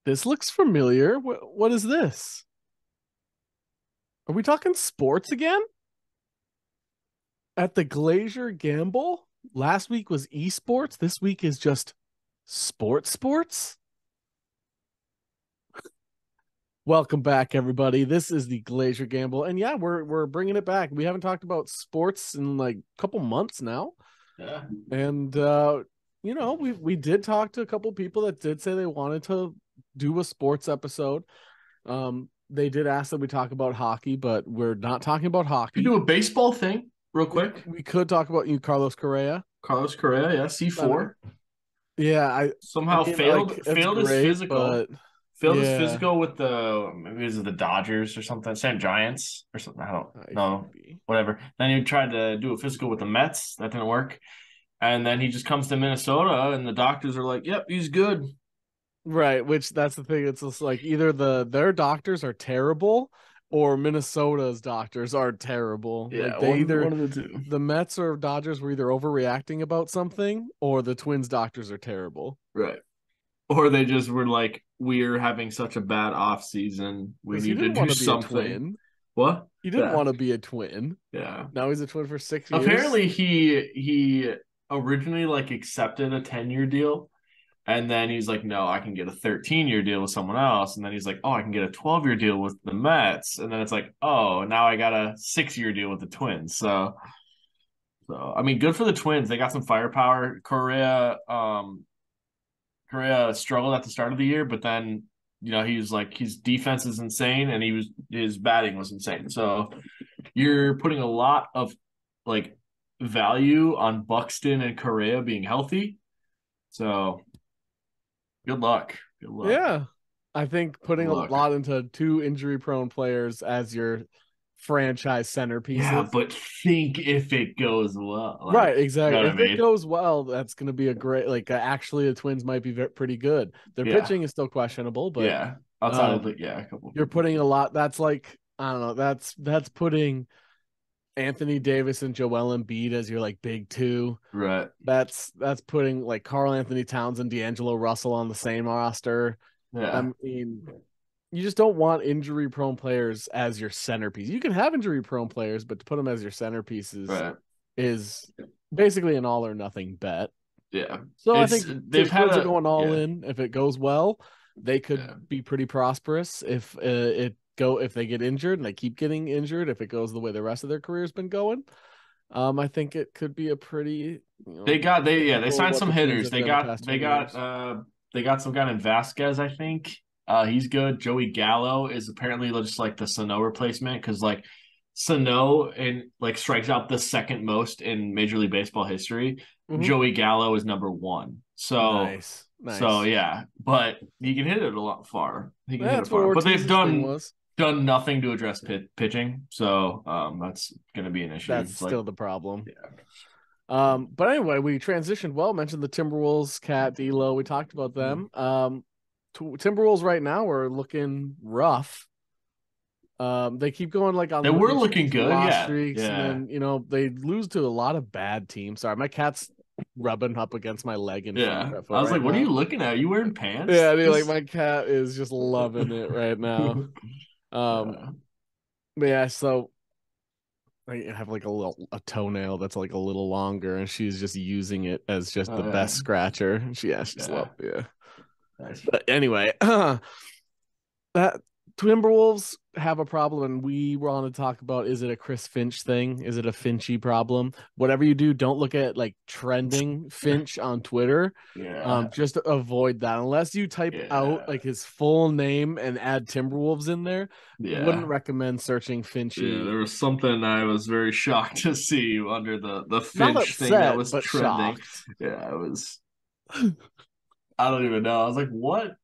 This looks familiar. What is this? Are we talking sports again? At the Glaziar Gambol? Last week was esports. This week is just sports. Welcome back, everybody. This is the Glaziar Gambol, and yeah, we're bringing it back. We haven't talked about sports in like a couple months now, Yeah. and we did talk to a couple people that did say they wanted to do a sports episode. They did ask that we talk about hockey, but we're not talking about Could hockey. do a baseball thing real quick. We could talk about you, Carlos Correa. Carlos Correa, yeah, C4. Yeah, I Somehow mean, like, it's failed his great, physical. but Failed his yeah, physical with maybe it was the Dodgers or something, Same Giants or something. I don't know. maybe. Whatever. Then he tried to do a physical with the Mets. That didn't work. And then he just comes to Minnesota and the doctors are like, yep, he's good. Right, which that's the thing. It's just like either their doctors are terrible or Minnesota's doctors are terrible. Yeah, Like they either one of the two. the Mets or Dodgers were either overreacting about something or the Twins doctors are terrible. Right. Or they just were like, we're having such a bad off season. We Because he need to didn't do want to be a something. twin. What? He didn't Yeah. want to be a twin. Yeah. Now he's a twin for 6 years. Apparently he originally like accepted a 10-year deal and then he's like, no, I can get a 13-year deal with someone else. And then he's like, oh, I can get a 12-year deal with the Mets. And then it's like, oh, now I got a 6-year deal with the Twins. So I mean, good for the Twins. They got some firepower. Correa struggled at the start of the year, but then he was like his defense is insane and his batting was insane. So you're putting a lot of like value on Buxton and Correa being healthy. So good luck. Good luck. Yeah. I think putting a lot into two injury prone players as your franchise centerpieces. Yeah, but think if it goes well. Like, right, exactly. You know if it goes well, that's going to be a great, actually, the Twins might be pretty good. Their pitching is still questionable, but yeah, outside of a couple. You're putting a lot. That's like, I don't know. That's putting Anthony Davis and Joel Embiid as your like big two. Right. That's putting like Karl Anthony Towns and D'Angelo Russell on the same roster. Yeah. I mean, you just don't want injury prone players as your centerpiece. You can have injury prone players, but to put them as your centerpieces is basically an all or nothing bet. Yeah. So I think the Twins are going all in. If it goes well, they could be pretty prosperous. If they get injured and they keep getting injured, if it goes the way the rest of their career has been going, I think it could be a pretty. They signed some hitters. They got some guy named Vasquez, I think. He's good. Joey Gallo is apparently just like the Sano replacement because like Sano strikes out the second most in Major League Baseball history. Mm-hmm. Joey Gallo is number one. So nice. So yeah, but he can hit it a lot far. He can hit it far. But they've done nothing to address pitching. So that's going to be an issue. That's still the problem. Yeah. But anyway, we transitioned well. Mentioned the Timberwolves, Cat, D'Lo. We talked about them. Timberwolves right now are looking rough. They keep going like on. They were looking good, streaks, and then they lose to a lot of bad teams. Sorry, my cat's rubbing up against my leg in front of it. I was like, "What are you looking at? Are you wearing pants?" Yeah, dude, like my cat is just loving it right now. But yeah, so I have like a toenail that's like a little longer, and she's just using it as just the best scratcher. She's love Nice. But anyway, that Timberwolves have a problem, and we want to talk about: is it a Chris Finch thing? Is it a Finchy problem? Whatever you do, don't look at like trending Finch on Twitter. Just avoid that unless you type out like his full name and add Timberwolves in there. Wouldn't recommend searching Finchy. Yeah, there was something I was very shocked to see under the Finch thing that was trending. Shocked. Yeah, it was. I don't even know. I was like, what?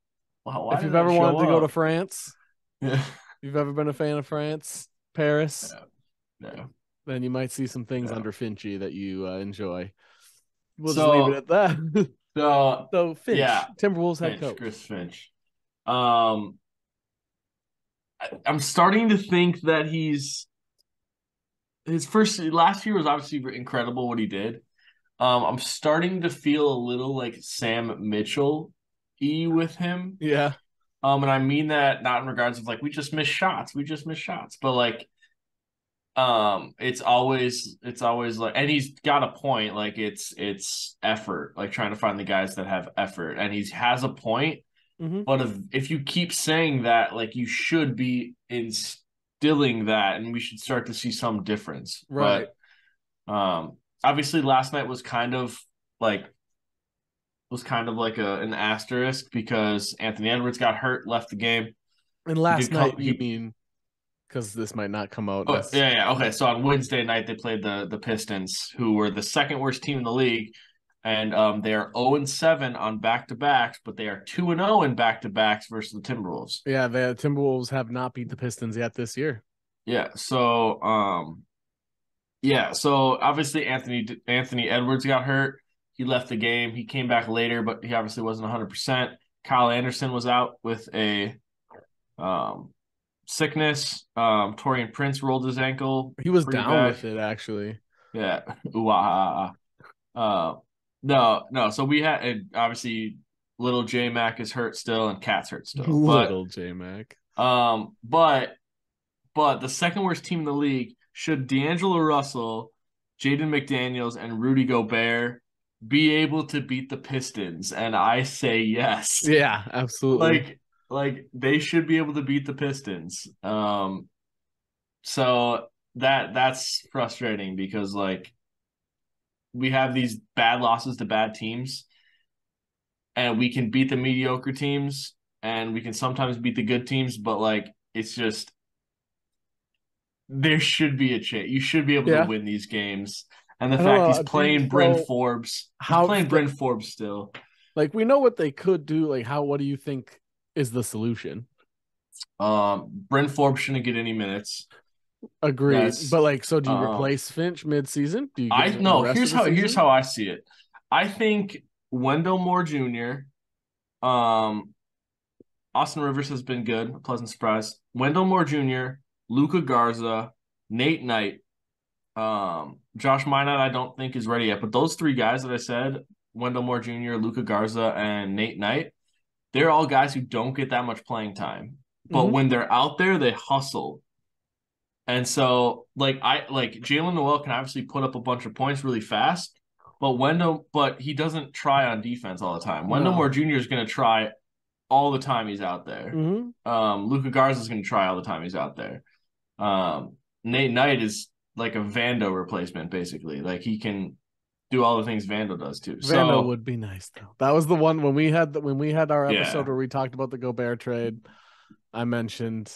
If you've ever wanted to go to France, you've ever been a fan of France, Paris, then you might see some things under Finchy that you enjoy. We'll just leave it at that. So Finch, Timberwolves head coach. Chris Finch. I'm starting to think that last year was obviously incredible what he did. I'm starting to feel a little like Sam Mitchell-y with him. Yeah. And I mean that not in regards of like we just miss shots, but like it's always like, and he's got a point, like it's effort, like trying to find the guys that have effort, and he has a point. Mm-hmm. But if you keep saying that, like you should be instilling that, and we should start to see some difference. Right. But obviously last night like was kind of like an asterisk because Anthony Edwards got hurt, left the game. And He last did night, come. you mean, because this might not come out. Oh, yeah, yeah. Okay, so on Wednesday night they played the Pistons, who were the second worst team in the league, and they are 0-7 on back to backs, but they are 2-0 in back to backs versus the Timberwolves. Yeah, the Timberwolves have not beat the Pistons yet this year. So obviously Anthony Edwards got hurt. He left the game. He came back later, but he obviously wasn't 100%. Kyle Anderson was out with a um, sickness. Torian Prince rolled his ankle He was pretty down bad. with it, actually. Yeah. Ooh, ah, ah, ah. No. So we had, and obviously little J Mac is hurt still and Cat's hurt still. But Little J Mac. um but but the second worst team in the league, should D'Angelo Russell, Jaden McDaniels, and Rudy Gobert be able to beat the Pistons? And I say yes. Yeah, absolutely. Like they should be able to beat the Pistons. So that's frustrating because like we have these bad losses to bad teams, and we can beat the mediocre teams, and we can sometimes beat the good teams, but like it's just there should be a chance. You should be able to Yeah. win these games. And the I don't fact know. he's playing Bryn Forbes, he's How playing Bryn Forbes still. like we know what they could do. Like what do you think is the solution? Bryn Forbes shouldn't get any minutes. Agreed. That's But like, so do you replace Finch mid-season? Do you give I him the no. rest of the Here's season? how I see it. I think Wendell Moore Jr. Austin Rivers has been good, a pleasant surprise. Wendell Moore Jr., Luca Garza, Nate Knight, Josh Minot, I don't think is ready yet. But those three guys that I said, Wendell Moore Jr., Luca Garza, and Nate Knight, they're all guys who don't get that much playing time. But when they're out there, they hustle. And so, like Jalen Noel can obviously put up a bunch of points really fast, but he doesn't try on defense all the time. Wendell Moore Jr. is going to try all the time he's out there. Luca Garza is going to try all the time he's out there. Nate Knight is like a Vando replacement, basically. Like he can do all the things Vando does too. Vando would be nice though. That was the one when we had our episode where we talked about the Gobert trade. I mentioned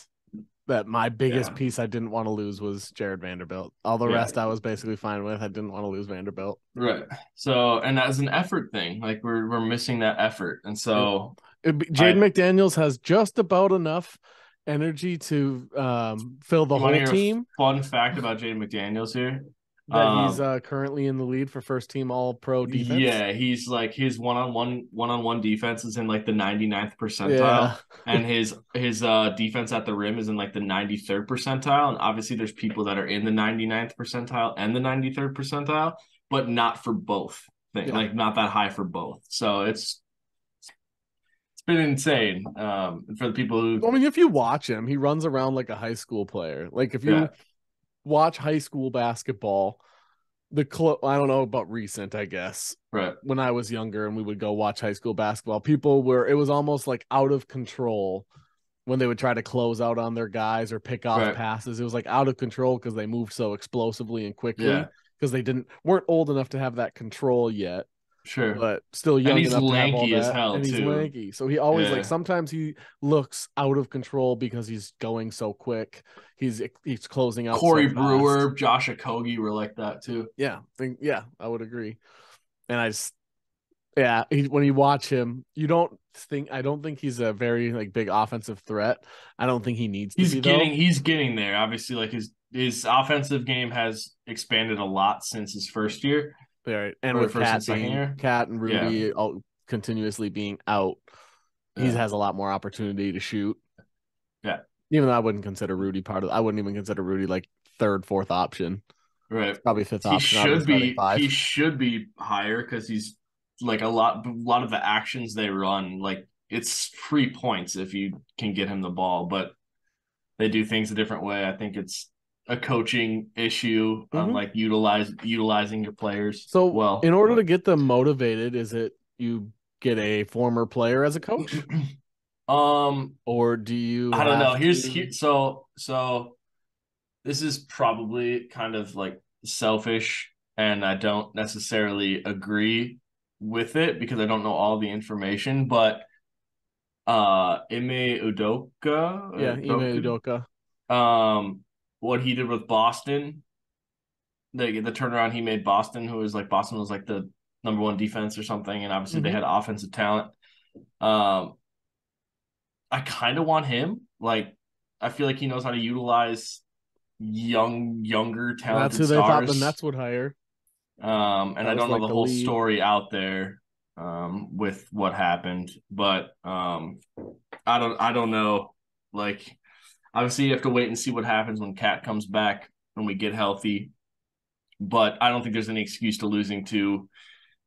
that my biggest piece I didn't want to lose was Jared Vanderbilt. All the rest I was basically fine with. I didn't want to lose Vanderbilt. Right. So, and that's an effort thing. Like we're missing that effort. And so Jaden McDaniels has just about enough energy to fill the whole team. Fun fact about Jaden McDaniels here. That he's currently in the lead for first team all pro defense. Yeah, he's like his one-on-one defense is in like the 99th percentile. And his defense at the rim is in like the 93rd percentile. And obviously there's people that are in the 99th percentile and the 93rd percentile, but not for both things. Like not that high for both. So it's been insane for the people who I mean, if you watch him, he runs around like a high school player. Like if you watch high school basketball, I don't know about recent, I guess. Right. When I was younger and we would go watch high school basketball, it was almost like out of control when they would try to close out on their guys or pick off passes. It was like out of control because they moved so explosively and quickly because they weren't old enough to have that control yet. Sure. But still young and he's enough lanky to have all that. As hell, and he's too. lanky. So he always like sometimes he looks out of control because he's going so quick. He's closing out. Corey Brewer, Josh Okogie were like that too. Yeah, I would agree. And when you watch him, I don't think he's a very like big offensive threat. I don't think he needs to be. He's getting there. Obviously, like his offensive game has expanded a lot since his first year. Right. And with Cat and Rudy all continuously being out, he has a lot more opportunity to shoot. Yeah. Even though I wouldn't consider Rudy I wouldn't even consider Rudy like third, fourth option. Right. Probably fifth option. He should be higher because he's like a lot of the actions they run, like it's free points if you can get him the ball, but they do things a different way. I think it's a coaching issue on like utilizing your players So well. in order to get them motivated, is it you get a former player as a coach? Or do you I don't know. have Here's to here so this is probably kind of like selfish, and I don't necessarily agree with it because I don't know all the information, but Ime Ime Udoka. What he did with Boston, the turnaround he made Boston, who was like Boston was like the number one defense or something, and obviously they had offensive talent. I kind of want him. Like, I feel like he knows how to utilize younger, That's talented who they thought the stars. Nets would hire. And I That was don't know like the the whole lead. story out there with what happened, but I don't know. Like, obviously, you have to wait and see what happens when Cat comes back when we get healthy. But I don't think there's any excuse to losing to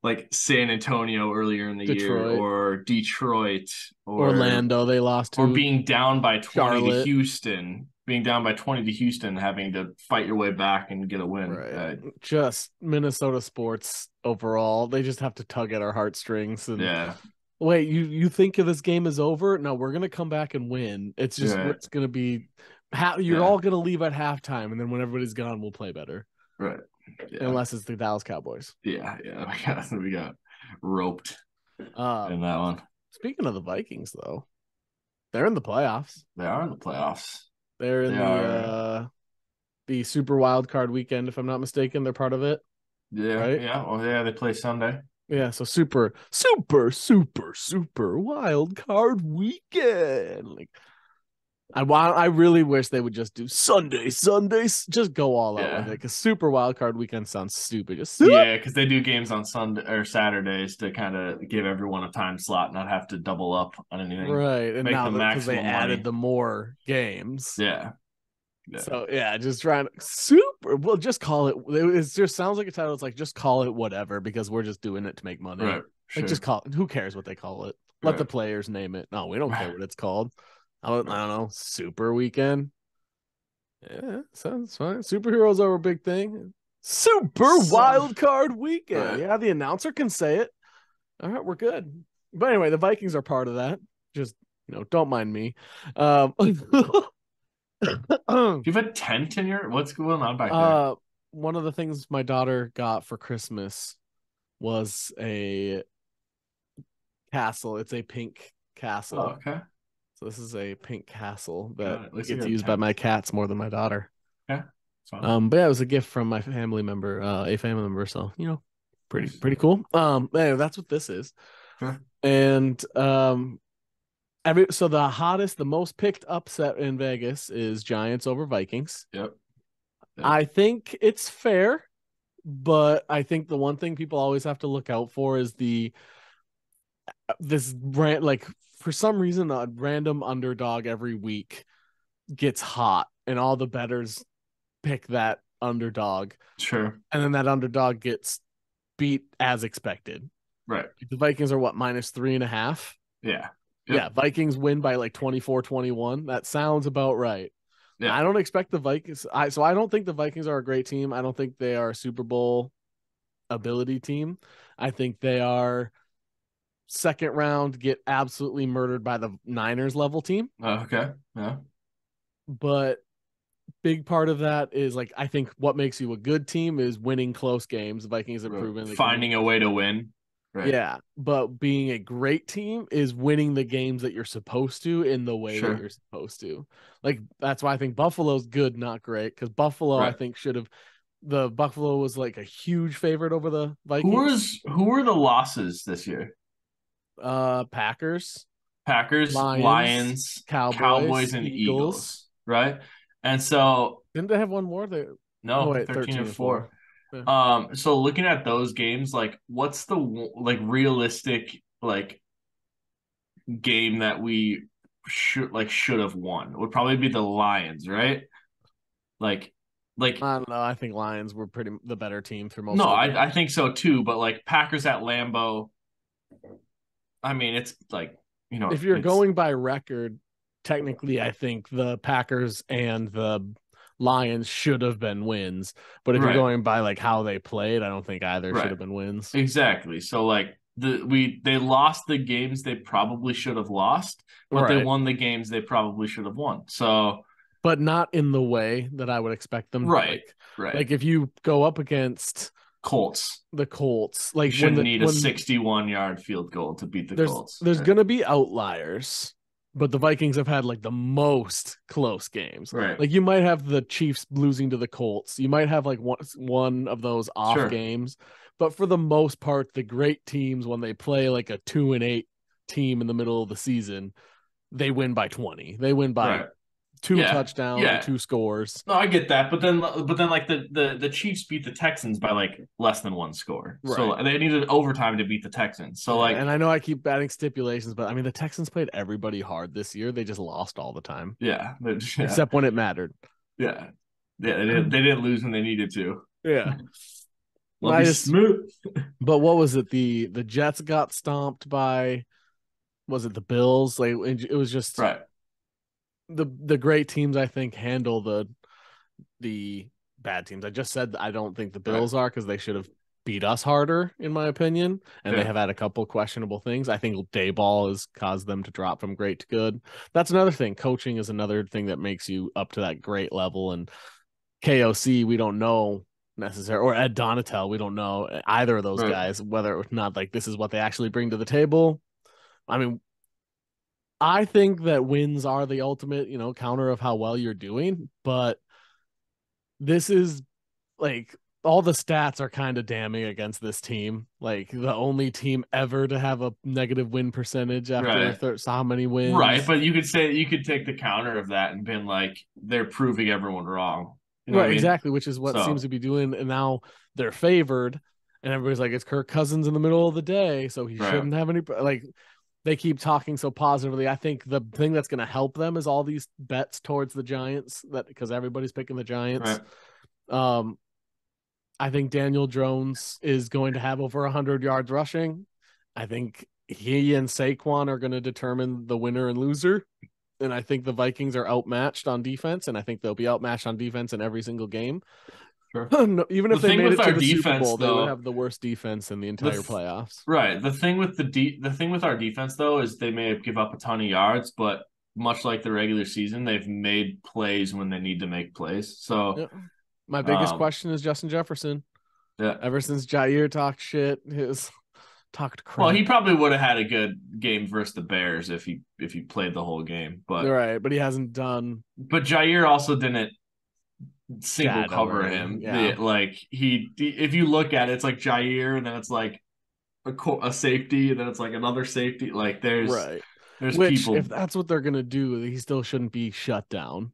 like San Antonio earlier in the year Detroit. or Detroit Orlando, they lost or to being down by 20 to Charlotte. Houston, being down by 20 to Houston, having to fight your way back and get a win. Right. Just Minnesota sports overall. They just have to tug at our heartstrings. And yeah. wait, you think this game is over? No, we're gonna come back and win. It's just Right. it's gonna be you're all gonna leave at halftime, and then when everybody's gone, we'll play better. Right. Yeah. Unless it's the Dallas Cowboys. Yeah. We got roped in that one. Speaking of the Vikings, though, they're in the playoffs. They are in the playoffs. They're in the Super Wild Card weekend, if I'm not mistaken. They're part of it. Yeah. Right? Yeah. Well, yeah, they play Sunday. Yeah, so super wild card weekend. Like I really wish they would just do Sundays, just go all out with it. Because super wild card weekend sounds stupid. Yeah, because they do games on Sunday or Saturdays to kind of give everyone a time slot, not have to double up on anything. Right, and make now the because they maximum added money. the more games. Yeah. So yeah, just trying to super. Well, just call it. It just sounds like a title. It's like just call it whatever because we're just doing it to make money. Right. Like just call it. Who cares what they call it? Let the players name it. No, we don't care what it's called. I don't know. Super weekend. Yeah, sounds fine. Superheroes are a big thing. Super wild card weekend. Right. Yeah, the announcer can say it. All right, we're good. But anyway, the Vikings are part of that. Just don't mind me. Do you have a tent in your? What's going on back there? One of the things my daughter got for Christmas was a castle. It's a pink castle. Oh, okay. So this is a pink castle that gets used by my cats more than my daughter. Yeah. But yeah, it was a gift from my family member, a family member. So pretty cool. Anyway, that's what this is. Sure. And so the most picked upset in Vegas is Giants over Vikings. Yep. I think it's fair, but I think the one thing people always have to look out for is this brand, like for some reason a random underdog every week gets hot and all the bettors pick that underdog. Sure. And then that underdog gets beat as expected. Right. The Vikings are what, -3.5? Yeah. Yep. Yeah, Vikings win by like 24-21. That sounds about right. Yeah. I don't expect the Vikings. I don't think the Vikings are a great team. I don't think they are a Super Bowl ability team. I think they are second round, get absolutely murdered by the Niners level team. Okay. Yeah. But big part of that is like I think what makes you a good team is winning close games. The Vikings have proven finding a way to win. Right. Yeah, but being a great team is winning the games that you're supposed to in the way that you're supposed to. Like that's why I think Buffalo's good, not great. Because Buffalo, I think Buffalo was like a huge favorite over the Vikings. Who were the losses this year? Packers, Lions, Cowboys, and Eagles. Right, and so didn't they have one more? 13-4. Yeah. So looking at those games, like what's the realistic game that we should have won? It would probably be the Lions, right? Like I don't know. I think Lions were the better team for most. No, I think so too. But like Packers at Lambeau, I mean, it's like if you're going by record, technically, I think the Packers and the Lions should have been wins. But if you're going by like how they played, I don't think either should have been wins. Exactly. So like they lost the games they probably should have lost, but they won the games they probably should have won. So, but not in the way that I would expect them. Right. Like if you go up against the Colts, like you shouldn't need a 61-yard field goal to beat the Colts. There's gonna be outliers, but the Vikings have had like the most close games. Right. Like you might have the Chiefs losing to the Colts. You might have like one of those off games, but for the most part, the great teams, when they play like a 2-8 team in the middle of the season, they win by 20. They win by 2 touchdowns and 2 scores. No, I get that, but then like the Chiefs beat the Texans by like less than 1 score, so they needed overtime to beat the Texans. So like, and I know I keep adding stipulations, but I mean the Texans played everybody hard this year. They just lost all the time. Except when it mattered. They didn't lose when they needed to. Smooth. But what was it? The Jets got stomped by, was it the Bills? Like it was just the great teams, I think, handle the bad teams. I just said I don't think the Bills are, because they should have beat us harder, in my opinion. And they have had a couple questionable things. I think Dayball has caused them to drop from great to good. That's another thing. Coaching is another thing that makes you up to that great level. And KOC, we don't know necessarily, or Ed Donatel, we don't know either of those guys, whether or not like this is what they actually bring to the table. I mean, I think that wins are the ultimate, counter of how well you're doing, but this is like all the stats are kind of damning against this team. Like the only team ever to have a negative win percentage after how many wins. Right, but you could take the counter of that and been like, they're proving everyone wrong. You know what I mean? Exactly, which is what seems to be doing, and now they're favored, and everybody's like, it's Kirk Cousins in the middle of the day, so he shouldn't have any, like, they keep talking so positively. I think the thing that's going to help them is all these bets towards the Giants, that because everybody's picking the Giants. I think Daniel Jones is going to have over 100 yards rushing. I think he and Saquon are going to determine the winner and loser. And I think the Vikings are outmatched on defense, and I think they'll be outmatched on defense in every single game. Even if they made it to the Super Bowl, they would have the worst defense in the entire playoffs. Right. The thing with our defense, though, is they may give up a ton of yards, but much like the regular season, they've made plays when they need to make plays. So my biggest question is Justin Jefferson. Ever since Jair talked shit, talked crap. Well, he probably would have had a good game versus the Bears if he played the whole game. But but he hasn't done. But Jair also didn't single cover him. If you look at it, it's like Jair, and then it's like a safety, and then it's like another safety. Like there's people. If that's what they're gonna do, he still shouldn't be shut down.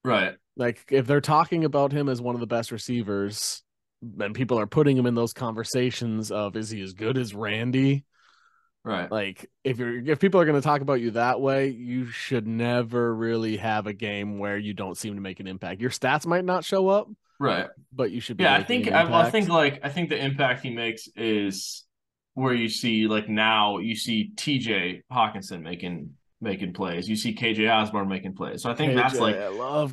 Right. Like if they're talking about him as one of the best receivers, and people are putting him in those conversations of, is he as good as Randy? Right. Like if people are going to talk about you that way, you should never really have a game where you don't seem to make an impact. Your stats might not show up. Right. But you should be. I think the impact he makes is where you see, like, now you see TJ Hawkinson making plays. You see KJ Osborne making plays. So I think that's like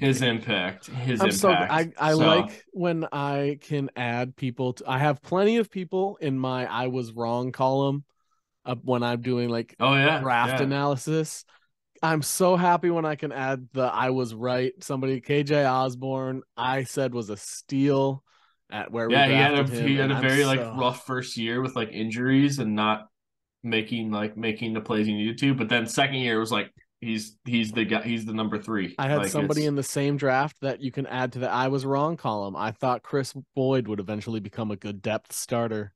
his impact. I like when I can add people. I have plenty of people in my I was wrong column when I'm doing like draft analysis. I'm so happy when I can add the I was right. Somebody, KJ Osborne, I said was a steal at where we drafted him. He had a very rough first year with like injuries and not making the plays he needed to, but then second year it was like he's the guy, he's the number 3. I had somebody in the same draft that you can add to the I was wrong column. I thought Chris Boyd would eventually become a good depth starter.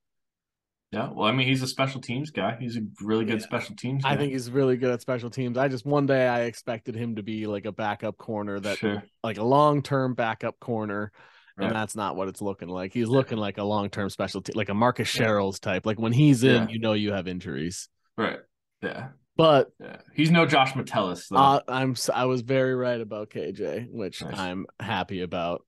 Yeah, well, I mean, he's a special teams guy. He's a really good special teams guy. I think he's really good at special teams. One day I expected him to be like a backup corner, like a long-term backup corner. And that's not what it's looking like. He's looking like a long-term specialty, like a Marcus Sherrills type. Like when he's in, you have injuries. Right. Yeah. But he's no Josh Metellus, though. I was very right about KJ, which I'm happy about.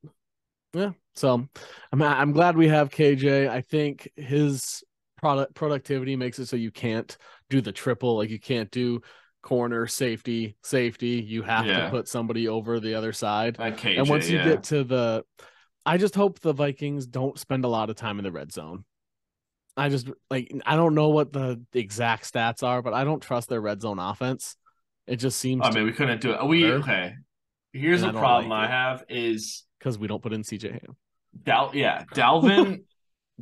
Yeah. So I'm glad we have KJ. I think his productivity makes it so you can't do the triple. Like you can't do corner, safety. You have to put somebody over the other side. KJ, and once you get to I just hope the Vikings don't spend a lot of time in the red zone. I don't know what the exact stats are, but I don't trust their red zone offense. It just seems. I mean, we couldn't do it. Okay. Here's a problem I have is because we don't put in CJ Ham. Dalvin.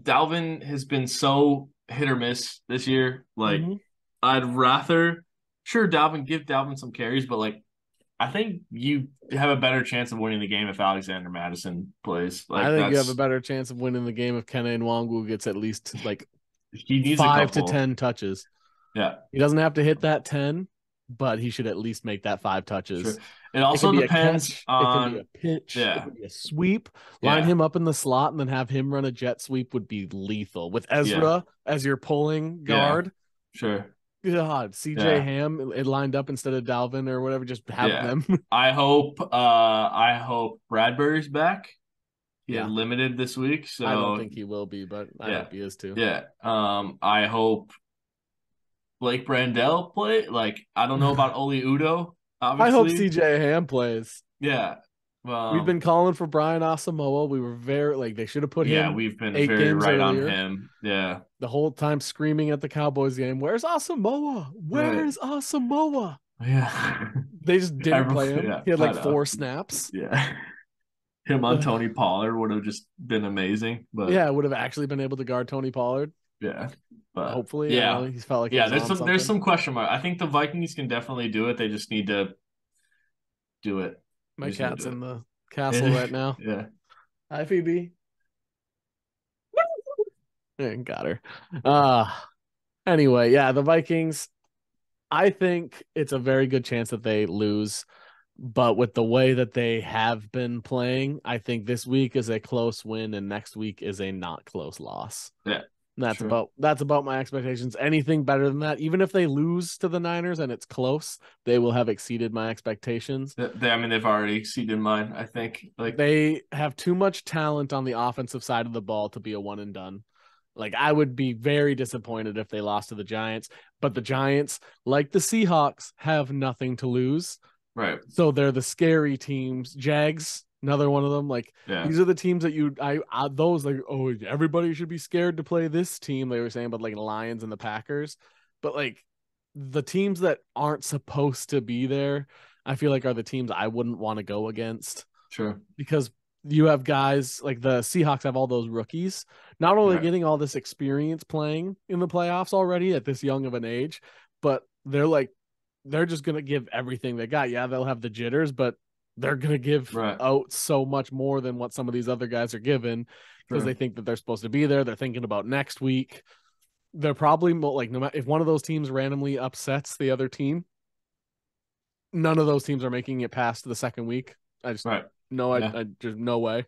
Dalvin has been so hit or miss this year. Like, I'd rather give Dalvin some carries, but like, I think you have a better chance of winning the game if Alexander Madison plays. Like, I think you have a better chance of winning the game if Kene Nwangwu gets at least like he needs 5 to 10 touches. Yeah, he doesn't have to hit that 10, but he should at least make that 5 touches. Sure. It also depends on. It can be a pitch. Yeah. It could be a sweep. Line him up in the slot and then have him run a jet sweep would be lethal. With Ezra as your pulling guard. Sure. God, CJ Ham it lined up instead of Dalvin or whatever. Just have them. I hope Bradbury's back. He had limited this week, so I don't think he will be, but I hope he is too. Yeah. I hope Blake Brandel play. Like, I don't know about Oli Udo. Obviously. I hope CJ Ham plays. Yeah. We've been calling for Brian Asamoah. We were they should have put him. Yeah, we've been very right earlier. On him. Yeah. The whole time screaming at the Cowboys game, where's Asamoah? Where's Asamoah? Yeah. They just didn't play him. He had 4 snaps. Yeah. Him on Tony Pollard would have just been amazing. But yeah, would have actually been able to guard Tony Pollard. Yeah. But hopefully, he's felt like there's some question mark. I think the Vikings can definitely do it. They just need to do it. My cat's in the castle right now. Yeah. Hi, Phoebe. Got her. Anyway, the Vikings. I think it's a very good chance that they lose, but with the way that they have been playing, I think this week is a close win and next week is a not close loss. Yeah. That's about my expectations. Anything better than that, even if they lose to the Niners and it's close, they will have exceeded my expectations. They've already exceeded mine, I think. Like, they have too much talent on the offensive side of the ball to be a one and done. Like, I would be very disappointed if they lost to the Giants, but the Giants, like the Seahawks, have nothing to lose. Right. So they're the scary teams. Jags, another one of them. Like, these are the teams that everybody should be scared to play this team. They were saying about like the Lions and the Packers, but like the teams that aren't supposed to be there, I feel like are the teams I wouldn't want to go against. Sure. Because you have guys like the Seahawks have all those rookies, not only getting all this experience playing in the playoffs already at this young of an age, but they're just going to give everything they got. Yeah, they'll have the jitters, but they're going to give out so much more than what some of these other guys are given because they think that they're supposed to be there. They're thinking about next week. They're probably like, no matter if one of those teams randomly upsets the other team, none of those teams are making it past the second week. I just I just no way.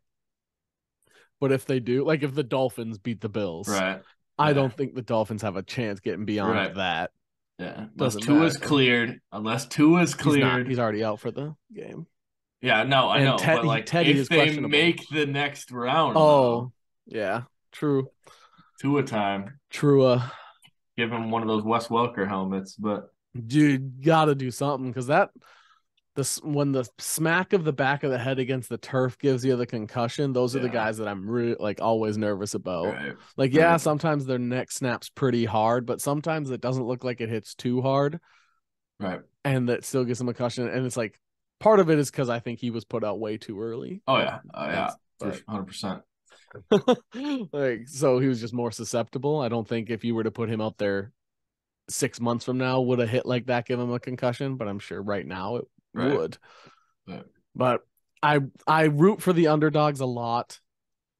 But if they do, like if the Dolphins beat the Bills, I don't think the Dolphins have a chance getting beyond that. Yeah, unless Tua is cleared. He's already out for the game. Yeah, no, I know. But like, Teddy if they make the next round, yeah, true. Tua time. True. Give him one of those Wes Welker helmets, but dude, gotta do something because when the smack of the back of the head against the turf gives you the concussion, those are the guys that I'm really always nervous about. Right. Sometimes their neck snaps pretty hard, but sometimes it doesn't look like it hits too hard. Right. And that still gives him a concussion. And it's like part of it is because I think he was put out way too early. Oh yeah. 100%. So he was just more susceptible. I don't think if you were to put him out there 6 months from now would a hit like that give him a concussion, but I'm sure right now it would. Right. But I root for the underdogs a lot,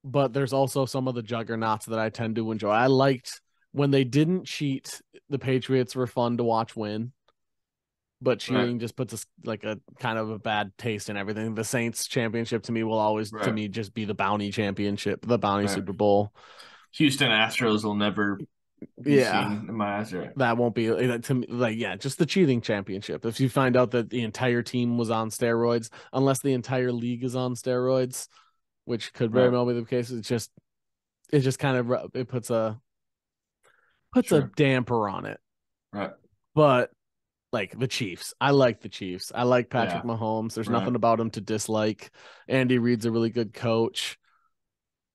but there's also some of the juggernauts that I tend to enjoy. I liked when they didn't cheat. The Patriots were fun to watch win, but cheating just puts a kind of a bad taste in everything. The Saints championship to me will always to me just be the bounty championship, the bounty Super Bowl. Houston Astros will never seen in my eyes. That won't be to me, just the cheating championship. If you find out that the entire team was on steroids, unless the entire league is on steroids, which could very well be the case, it just kind of it puts a puts a Sure. damper on it. Right. But like the Chiefs, I like the Chiefs. I like Patrick Yeah. Mahomes. There's Right. nothing about him to dislike. Andy Reid's a really good coach.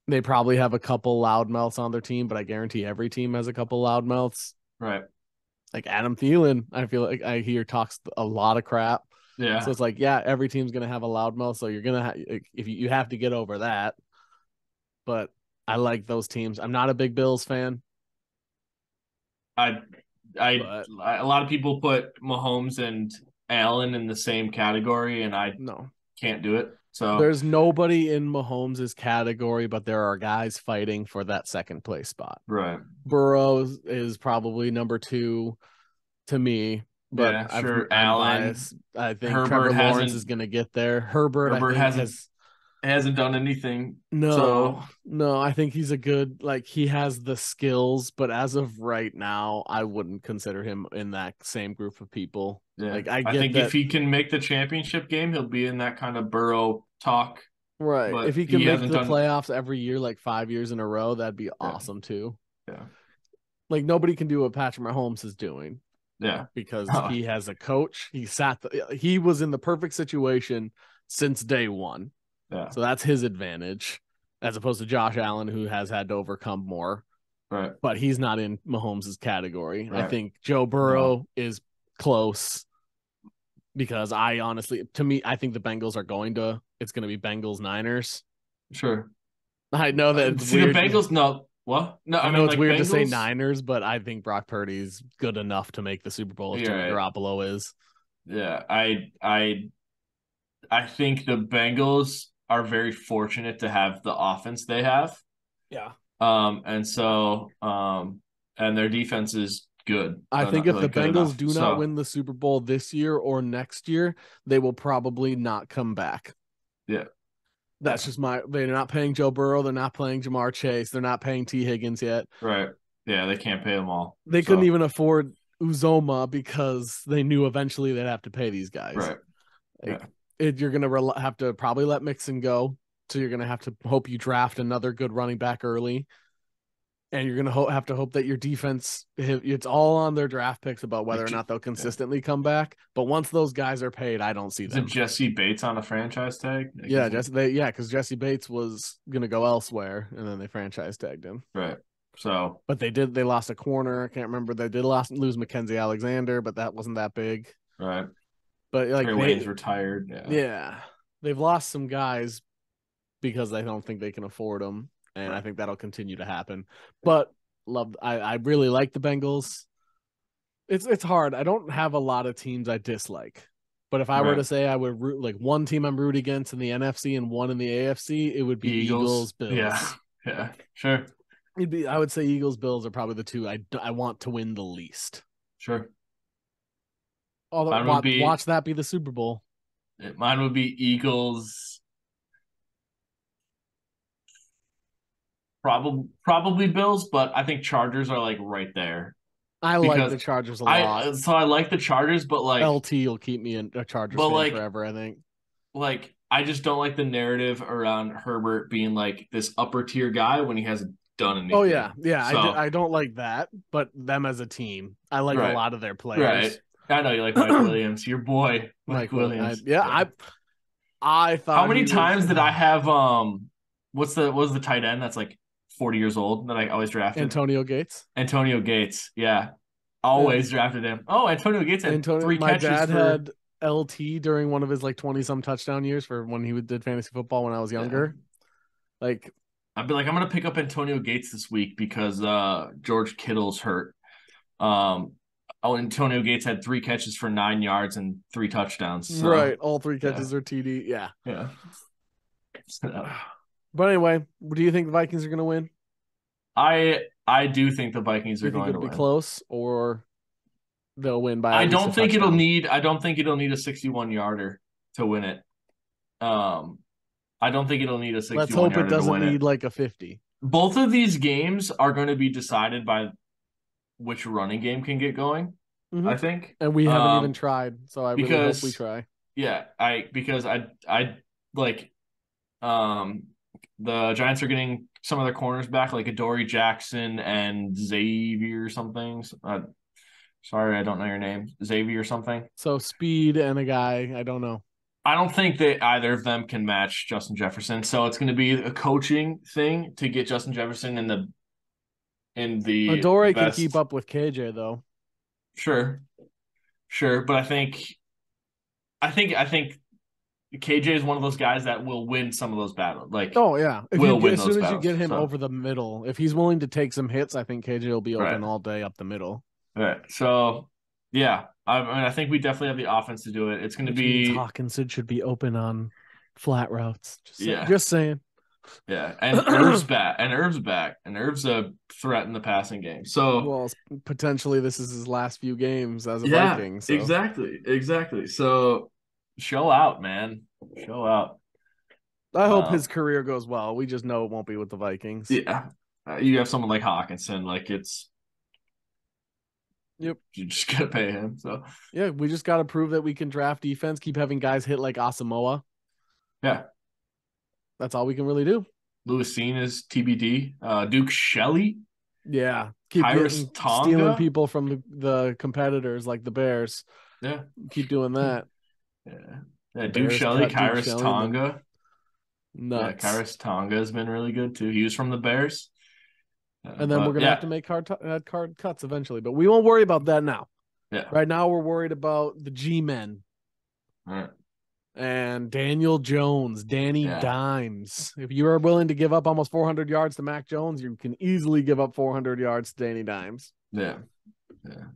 They probably have a couple loudmouths on their team, but I guarantee every team has a couple loudmouths. Right. Like Adam Thielen, I feel like I hear talks a lot of crap. So Yeah. it's like, yeah, every team's gonna have a loudmouth, so you're gonna if you have to get over that. But I like those teams. I'm not a big Bills fan, I but a lot of people put Mahomes and Allen in the same category, and I no, can't do it. So there's nobody in Mahomes' category, but there are guys fighting for that second place spot. right. Burrow is probably number 2 to me, but Yeah, sure. I'm Allen, biased. I think Herbert Trevor Lawrence is hasn't going to get there. Herbert, I Herbert think, hasn't has hasn't done anything. no, So no. I think he's a good, like, he has the skills, but as of right now, I wouldn't consider him in that same group of people. yeah, Like, I I get think if that, he can make the championship game, he'll be in that kind of Burrow talk. right? If But he can he make hasn't the done. playoffs every year, like 5 years in a row, that'd be Yeah, awesome too. yeah, Like, nobody can do what Patrick Mahomes is doing yeah, because he has a coach. He was in the perfect situation since day one. yeah. So that's his advantage as opposed to Josh Allen, who has had to overcome more. Right, But he's not in Mahomes' category. I right. think Joe No, Burrow is close because to me, I think the Bengals it's going to be Bengals Niners. sure. I know that it's See the weird. Bengals. No, what? No, I I know mean it's like weird to say Bengals. Niners, but I think Brock Purdy's good enough to make the Super Bowl if You're Jimmy right. Garoppolo is. Yeah, I think the Bengals are very fortunate to have the offense they have. Yeah. And so and their defense is good, I think if the like good Bengals enough. do not So win the Super Bowl this year or next year, they will probably not come back. yeah, That's yeah, just they're not paying Joe Burrow, they're not paying Jamar Chase, they're not paying T. Higgins yet. right. Yeah, they can't pay them all. They couldn't So even afford Uzoma because they knew eventually they'd have to pay these guys. right. Like Yeah. you're gonna have to probably let Mixon go, so you're gonna have to hope you draft another good running back early, and you're gonna have to hope that your defense. It's all on their draft picks about whether Like or not they'll yeah. consistently come back. But once those guys are paid, I don't see Is it them. Jesse Bates on a franchise tag? Like, Yeah, because Jesse Bates was gonna go elsewhere, and then they franchise tagged him. right. So But they lost a corner. I can't remember. They did lose Mackenzie Alexander, but that wasn't that big. right. But like Trey Wayne's retired. Yeah. yeah, they've lost some guys because they don't think they can afford them, and I Right. think that'll continue to happen. But I really like the Bengals. It's hard. I don't have a lot of teams I dislike. But if I were to Right. say I would root like one team I'm rooting against in the NFC and one in the AFC, it would be Eagles. Eagles, Bills. Yeah. Yeah. Sure. I would say Eagles, Bills are probably the two I want to win the least. Sure. Although Mine would be watch that be the Super Bowl. mine would be Eagles. Probably Bills, but I think Chargers are like right there I like because the Chargers a lot. I like the Chargers, but LT will keep me a Chargers fan like forever, I think. I just don't like the narrative around Herbert being like this upper tier guy when he hasn't done Oh anything. yeah, yeah. So I don't like that, but them as a team, I like a right, lot of their right. players. I know you like Mike Williams, your boy, Mike Mike Will, Williams. yeah, Yeah. I How thought many he was times did I have what's the tight end that's like 40 years old that I always drafted? Antonio Gates. Antonio Gates. Yeah. Uh, Always drafted him. Oh, Antonio Gates had Antonio, three my catches dad for had LT during one of his like 20 some touchdown years for when he did fantasy football when I was yeah. younger. Like I'd be like, I'm gonna pick up Antonio Gates this week because George Kittle's hurt. Um Antonio Gates had three catches for 9 yards and three touchdowns. So right, all three yeah. catches are TD. Yeah. Yeah. So, But anyway, do you think the Vikings are going to win? I do think the Vikings Do are you think going to it'll be win. close or they'll win by at least a touchdown? I don't think it'll need a 61 yarder to win it. I don't think it'll need a Let's 61 hope it yarder to doesn't win it. need like a 50. Both of these games are going to be decided by which running game can get going, I think. And we haven't even tried, so I really hope we Because try. yeah, I like the Giants are getting some of their corners back, like Adoree Jackson and Xavier or something. Sorry, I don't know your name. Xavier or something. So speed and a guy, I don't know. I don't think that either of them can match Justin Jefferson. So it's going to be a coaching thing to get Justin Jefferson in the Adoree best. can keep up with KJ though. Sure, but I think KJ is one of those guys that will win some of those battles. Like, oh yeah, as soon as you get him over the middle, if he's willing to take some hits, I think KJ will be open all day up the middle. Right. So, yeah, I think we definitely have the offense to do it. It's going to be Hawkinson should be open on flat routes. Just saying. Yeah, and Irv's back, and Irv's a threat in the passing game. So, well, potentially this is his last few games as a Viking. So. Exactly. So, show out, man. Show out. I hope his career goes well. We just know it won't be with the Vikings. Yeah, you have someone like Hawkinson, like it's. Yep. You just gotta pay him. So yeah, we just gotta prove that we can draft defense, keep having guys hit like Asamoah. Yeah. That's all we can really do. Lewis Seen is TBD. Duke Shelley. Yeah. Keep stealing people from the competitors like the Bears. Yeah. Keep doing that. Yeah. Duke Shelley, Kyrus Tonga. Nuts. Yeah, Kyrus Tonga has been really good too. He was from the Bears. And then we're going to have to make card cuts eventually. But we won't worry about that now. Yeah. Right now we're worried about the G-men. All right. And Daniel Jones, Danny Dimes. If you are willing to give up almost 400 yards to Mac Jones, you can easily give up 400 yards to Danny Dimes. Yeah.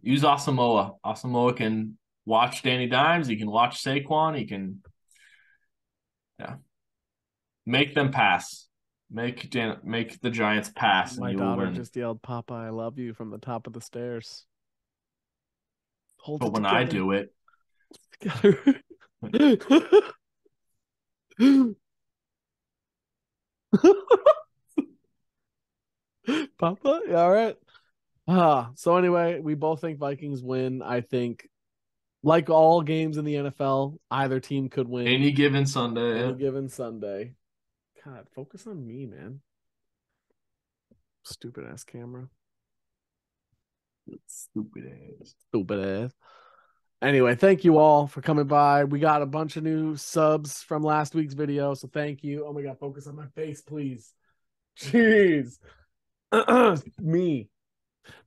Use Asamoah. Asamoah can watch Danny Dimes. He can watch Saquon. He can make them pass. Make the Giants pass. My daughter just yelled, "Papa, I love you" from the top of the stairs. But when I do it, Papa, all right. So anyway, we both think Vikings win. I think, like all games in the NFL, either team could win any given Sunday. God, focus on me, man. Stupid ass camera. Stupid ass. Anyway, thank you all for coming by. We got a bunch of new subs from last week's video, so thank you. Oh my God, focus on my face, please. Jeez. Me.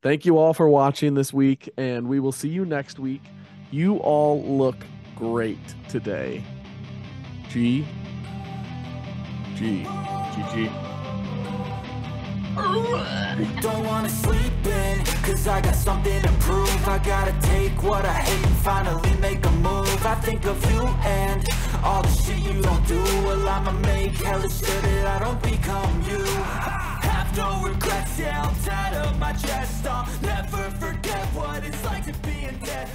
Thank you all for watching this week, and we will see you next week. You all look great today. GG. Don't wanna sleep in, cause I got something to prove. I gotta take what I hate and finally make a move. I think of you and all the shit you don't do. Well, I'ma make hella sure that I don't become you. Have no regrets, yeah, I'm tired of my chest. I'll never forget what it's like to be in debt.